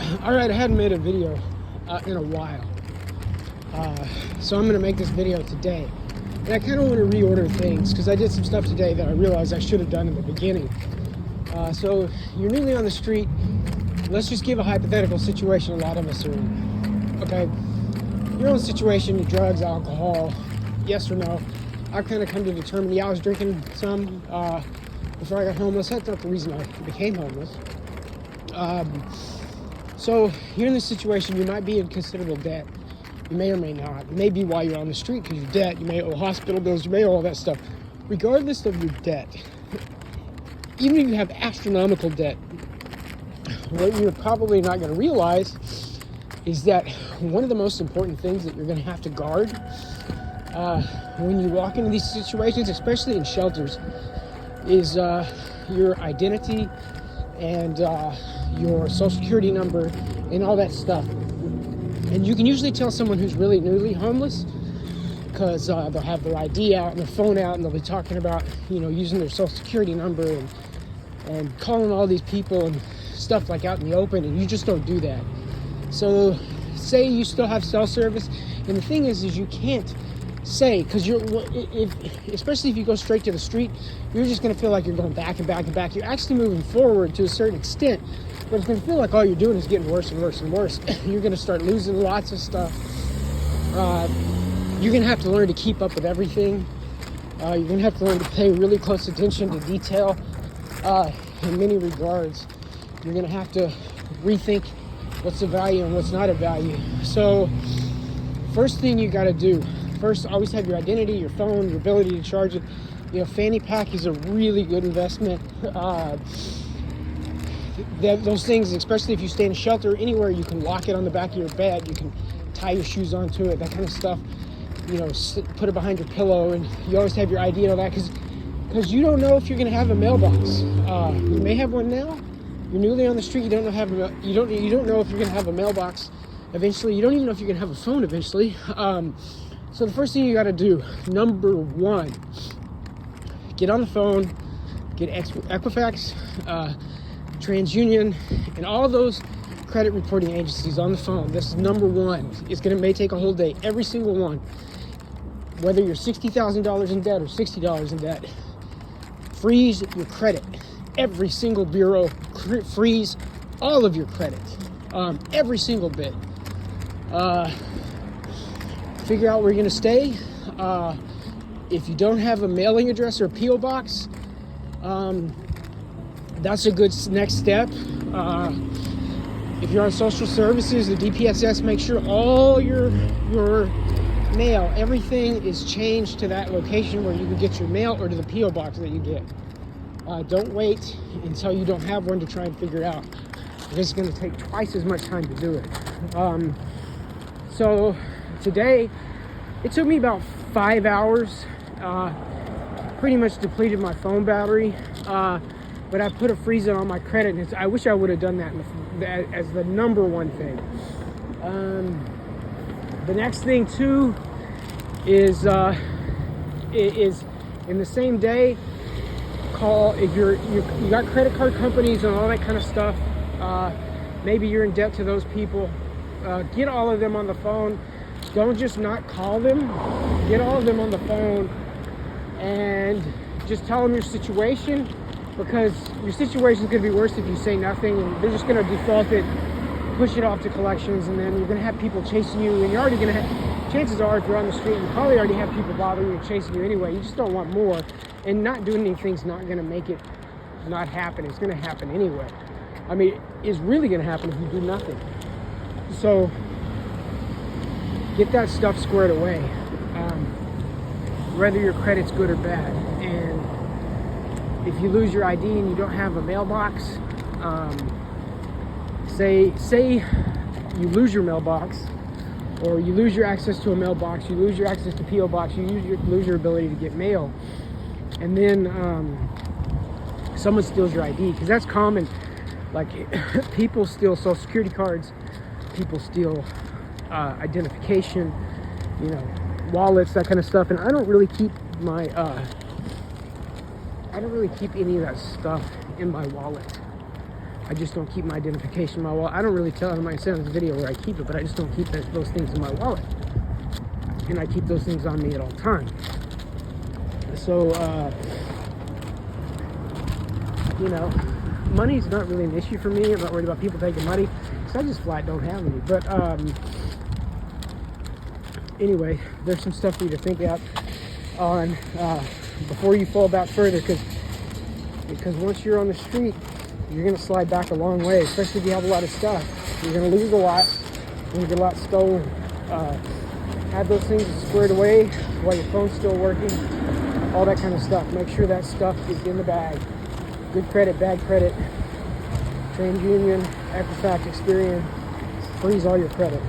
All right, I hadn't made a video in a while, so I'm gonna make this video today. And I kind of want to reorder things because I did some stuff today that I realized I should have done in the beginning. So you're newly on the street. Let's just give a hypothetical situation a lot of us are in. Okay, you're in a situation, drugs, alcohol, yes or no. I kind of come to determine, yeah, I was drinking some before I got homeless. That's not the reason I became homeless. So you're in this situation, you might be in considerable debt. You may or may not. It may be while you're on the street because you're debt. You may owe hospital bills, you may owe all that stuff. Regardless of your debt, even if you have astronomical debt, what you're probably not going to realize is that one of the most important things that you're going to have to guard when you walk into these situations, especially in shelters, is your identity and your social security number and all that stuff. And you can usually tell someone who's really newly homeless because they'll have their ID out and their phone out, and they'll be talking about, using their social security number and calling all these people and stuff like out in the open, and you just don't do that. So say you still have cell service, and the thing is you can't say, because especially if you go straight to the street, you're just going to feel like you're going back and back and back. You're actually moving forward to a certain extent, but it's going to feel like all you're doing is getting worse and worse and worse. You're going to start losing lots of stuff. You're going to have to learn to keep up with everything. You're going to have to learn to pay really close attention to detail. In many regards, you're going to have to rethink what's a value and what's not a value. So first thing you got to do, first, always have your identity, your phone, your ability to charge it. Fanny pack is a really good investment. Those things, especially if you stay in a shelter, anywhere, you can lock it on the back of your bed. You can tie your shoes onto it, that kind of stuff. Put it behind your pillow, and you always have your ID and all that, because you don't know if you're going to have a mailbox. You may have one now. You're newly on the street. You don't know if you're going to have a mailbox eventually. You don't even know if you're going to have a phone eventually. So the first thing you got to do, number one, get on the phone, get Equifax, TransUnion, and all those credit reporting agencies on the phone. This is number one. May take a whole day. Every single one, whether you're $60,000 in debt or $60 in debt, freeze your credit. Every single bureau, freeze all of your credit, every single bit. Figure out where you're going to stay. If you don't have a mailing address or a P.O. box, that's a good next step. If you're on social services or DPSS, make sure all your mail, everything is changed to that location where you can get your mail, or to the P.O. box that you get. Don't wait until you don't have one to try and figure out, because it's going to take twice as much time to do it. So today, it took me about 5 hours. Pretty much depleted my phone battery, but I put a freeze on my credit, and I wish I would have done that as the number one thing. The next thing too is in the same day, call if you got credit card companies and all that kind of stuff. Maybe you're in debt to those people. Get all of them on the phone. Don't just not call them. Get all of them on the phone and just tell them your situation, because your situation is going to be worse if you say nothing, and they're just going to default it, push it off to collections, and then you're going to have people chasing you, and you're already going to have, chances are, if you're on the street, you probably already have people bothering you and chasing you anyway. You just don't want more, and not doing anything's not going to make it not happen. It's going to happen anyway. I mean, it's really going to happen if you do nothing. So get that stuff squared away, whether your credit's good or bad. And if you lose your ID and you don't have a mailbox, say you lose your mailbox, or you lose your access to a mailbox, you lose your access to P.O. box, you lose your ability to get mail, and then someone steals your ID, because that's common. Like, people steal social security cards, people steal identification, wallets, that kind of stuff. And I don't really keep any of that stuff in my wallet. I just don't keep my identification in my wallet. I don't really tell, I might say on this video where I keep it, but I just don't keep those things in my wallet. And I keep those things on me at all times. So, you know, money's not really an issue for me. I'm not worried about people taking money, because I just flat don't have any. But anyway, there's some stuff for you to think out on before you fall back further, because once you're on the street, you're going to slide back a long way, especially if you have a lot of stuff. You're going to lose a lot. You're going to get a lot stolen. Have those things squared away while your phone's still working. All that kind of stuff. Make sure that stuff is in the bag. Good credit, bad credit. TransUnion, Equifax, Experian. Freeze all your credit.